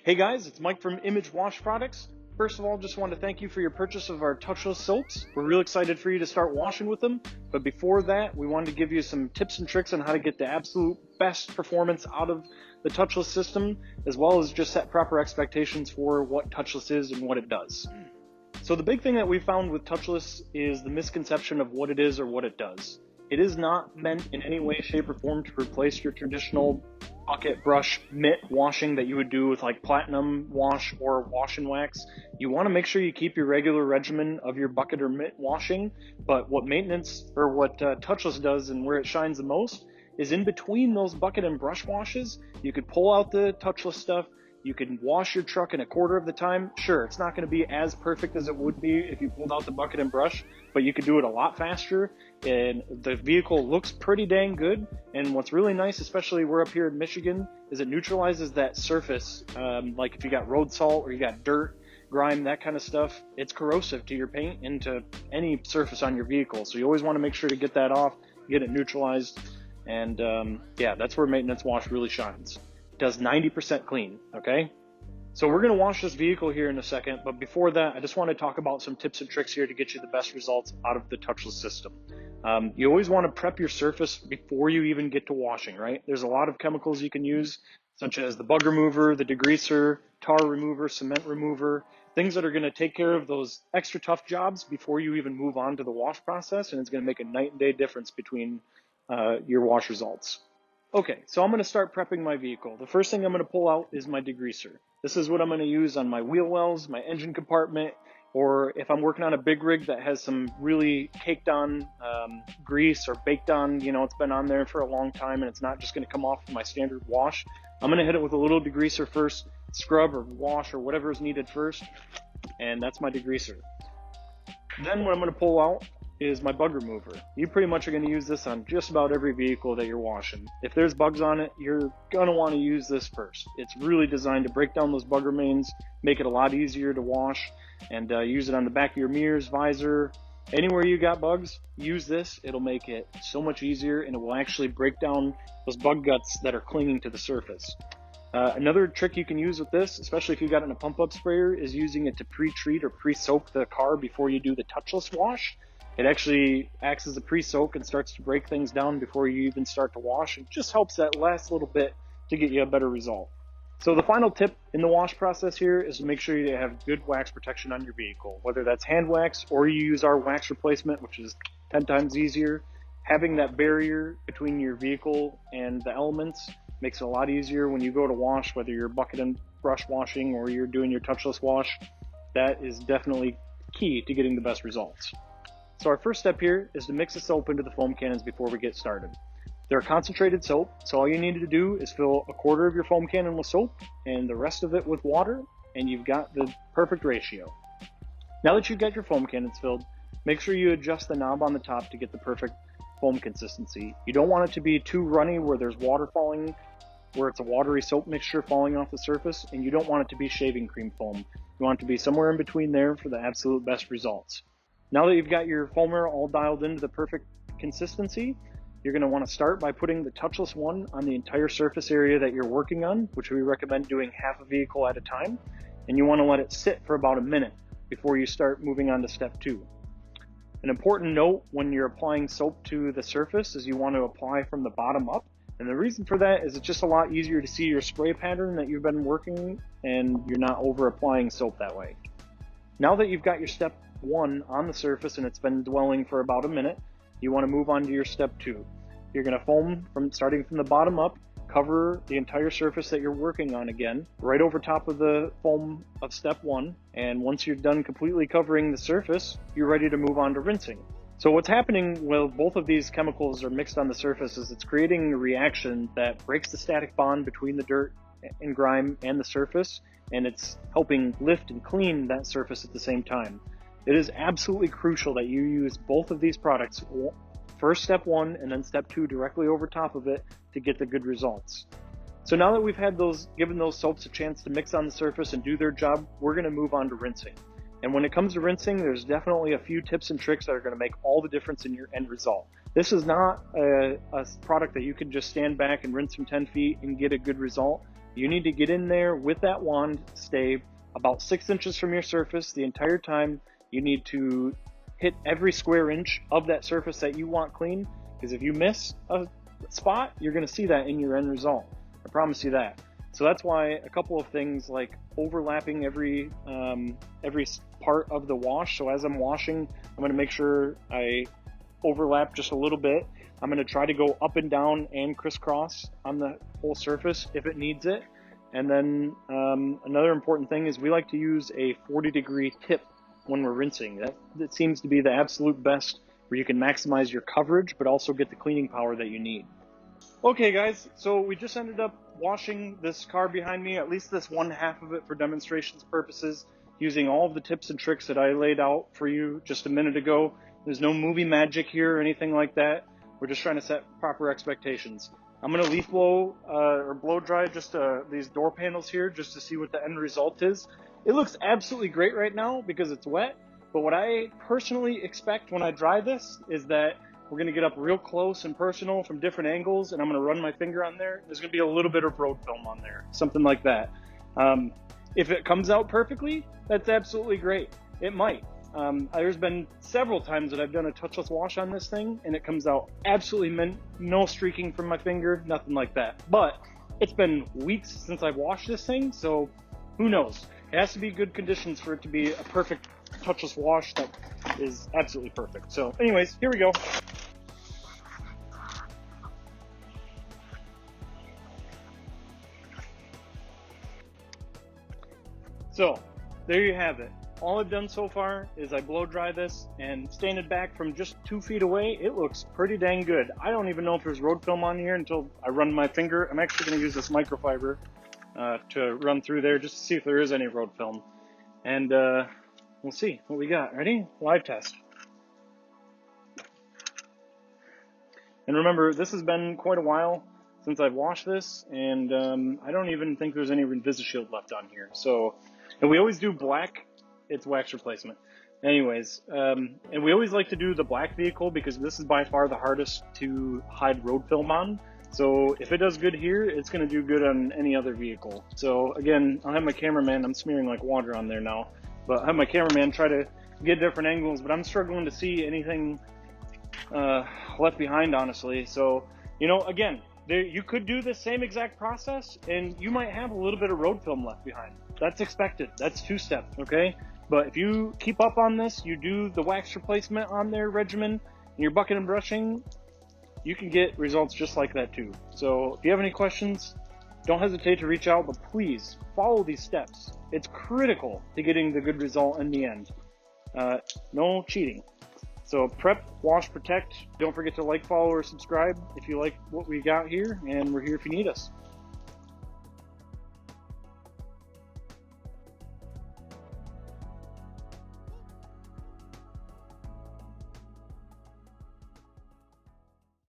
Hey guys, it's Mike from Image Wash Products. First of all, just want to thank you for your purchase of our touchless soaps. We're real excited for you to start washing with them. But before that, we wanted to give you some tips and tricks on how to get the absolute best performance out of the touchless system, as well as just set proper expectations for what touchless is and what it does. So the big thing that we found with touchless is the misconception of what it is or what it does. It is not meant in any way, shape, or form to replace your traditional bucket, brush, mitt washing that you would do with like platinum wash or wash and wax. You want to make sure you keep your regular regimen of your bucket or mitt washing, but what touchless does and where it shines the most is in between those bucket and brush washes. You could pull out the touchless stuff. You can wash your truck in a quarter of the time. Sure, it's not going to be as perfect as it would be if you pulled out the bucket and brush, but you could do it a lot faster, and the vehicle looks pretty dang good. And what's really nice, especially we're up here in Michigan, is it neutralizes that surface. Like if you got road salt or you got dirt, grime, that kind of stuff, it's corrosive to your paint and to any surface on your vehicle. So you always want to make sure to get that off, get it neutralized, and yeah, that's where maintenance wash really shines. Does 90% clean, okay? So we're gonna wash this vehicle here in a second, but before that, I just wanna talk about some tips and tricks here to get you the best results out of the touchless system. You always wanna prep your surface before you even get to washing, right? There's a lot of chemicals you can use, such as the bug remover, the degreaser, tar remover, cement remover, things that are gonna take care of those extra tough jobs before you even move on to the wash process, and it's gonna make a night and day difference between your wash results. Okay, so I'm going to start prepping my vehicle. The first thing I'm going to pull out is my degreaser. This is what I'm going to use on my wheel wells, my engine compartment, or if I'm working on a big rig that has some really caked on grease or baked on, it's been on there for a long time and it's not just going to come off my standard wash. I'm going to hit it with a little degreaser first, scrub or wash or whatever is needed first, and that's my degreaser. Then what I'm going to pull out is my bug remover. You pretty much are going to use this on just about every vehicle that you're washing. If there's bugs on it, you're going to want to use this first. It's really designed to break down those bug remains, make it a lot easier to wash, and use it on the back of your mirrors, visor, anywhere you got bugs, use this. It'll make it so much easier, and it will actually break down those bug guts that are clinging to the surface. Another trick you can use with this, especially if you got it in a pump-up sprayer, is using it to pre-treat or pre-soak the car before you do the touchless wash. It actually acts as a pre-soak and starts to break things down before you even start to wash. It just helps that last little bit to get you a better result. So the final tip in the wash process here is to make sure you have good wax protection on your vehicle, whether that's hand wax or you use our wax replacement, which is 10 times easier. Having that barrier between your vehicle and the elements makes it a lot easier when you go to wash, whether you're bucket and brush washing or you're doing your touchless wash. That is definitely key to getting the best results. So our first step here is to mix the soap into the foam cannons before we get started. They're concentrated soap, so all you need to do is fill a quarter of your foam cannon with soap and the rest of it with water, and you've got the perfect ratio. Now that you've got your foam cannons filled, make sure you adjust the knob on the top to get the perfect foam consistency. You don't want it to be too runny where there's water falling, where it's a watery soap mixture falling off the surface, and you don't want it to be shaving cream foam. You want it to be somewhere in between there for the absolute best results. Now that you've got your foamer all dialed into the perfect consistency, you're going to want to start by putting the touchless one on the entire surface area that you're working on, which we recommend doing half a vehicle at a time. And you want to let it sit for about a minute before you start moving on to step 2. An important note when you're applying soap to the surface is you want to apply from the bottom up. And the reason for that is it's just a lot easier to see your spray pattern that you've been working, and you're not over applying soap that way. Now that you've got your step 1 on the surface and it's been dwelling for about a minute, you want to move on to your step 2. You're going to foam starting from the bottom up, cover the entire surface that you're working on again, right over top of the foam of step 1. And once you're done completely covering the surface, you're ready to move on to rinsing. So what's happening while both of these chemicals are mixed on the surface is it's creating a reaction that breaks the static bond between the dirt and grime and the surface, and it's helping lift and clean that surface at the same time. It is absolutely crucial that you use both of these products, first step 1 and then step 2 directly over top of it to get the good results. So now that we've given those soaps a chance to mix on the surface and do their job, we're going to move on to rinsing. And when it comes to rinsing, there's definitely a few tips and tricks that are going to make all the difference in your end result. This is not a product that you can just stand back and rinse from 10 feet and get a good result. You need to get in there with that wand, stay about 6 inches from your surface the entire time. You need to hit every square inch of that surface that you want clean, because if you miss a spot, you're going to see that in your end result. I promise you that. So that's why a couple of things like overlapping every part of the wash. So as I'm washing, I'm going to make sure I overlap just a little bit. I'm going to try to go up and down and crisscross on the whole surface if it needs it. And then another important thing is we like to use a 40-degree tip when we're rinsing. That seems to be the absolute best, where you can maximize your coverage but also get the cleaning power that you need. Okay guys, so we just ended up washing this car behind me, at least this one half of it for demonstrations purposes, using all of the tips and tricks that I laid out for you just a minute ago. There's no movie magic here or anything like that. We're just trying to set proper expectations. I'm going to leaf blow or blow dry just these door panels here just to see what the end result is. It looks absolutely great right now because it's wet, but what I personally expect when I dry this is that we're going to get up real close and personal from different angles, and I'm going to run my finger on there. There's going to be a little bit of road film on there, something like that. If it comes out perfectly, that's absolutely great. It might. There's been several times that I've done a touchless wash on this thing, and it comes out absolutely no streaking from my finger, nothing like that. But it's been weeks since I've washed this thing, so who knows? It has to be good conditions for it to be a perfect touchless wash that is absolutely perfect. So anyways, here we go. So there you have it. All I've done so far is I blow dry this, and standing back from just 2 feet away, it looks pretty dang good. I don't even know if there's road film on here until I run my finger. I'm actually going to use this microfiber to run through there just to see if there is any road film. And we'll see what we got. Ready? Live test. And remember, this has been quite a while since I've washed this, and I don't even think there's any Invisishield left on here. So, and we always do black. It's wax replacement. Anyways, and we always like to do the black vehicle because this is by far the hardest to hide road film on. So if it does good here, it's going to do good on any other vehicle. So again, I'll have my cameraman, I'm smearing like water on there now, but I'll have my cameraman try to get different angles, but I'm struggling to see anything left behind, honestly. So, you know, again, you could do the same exact process and you might have a little bit of road film left behind. That's expected. That's 2-step, okay? But if you keep up on this, you do the wax replacement on their regimen, and you're bucking and brushing, you can get results just like that too. So if you have any questions, don't hesitate to reach out, but please follow these steps. It's critical to getting the good result in the end. No cheating. So prep, wash, protect. Don't forget to like, follow, or subscribe if you like what we got here, and we're here if you need us.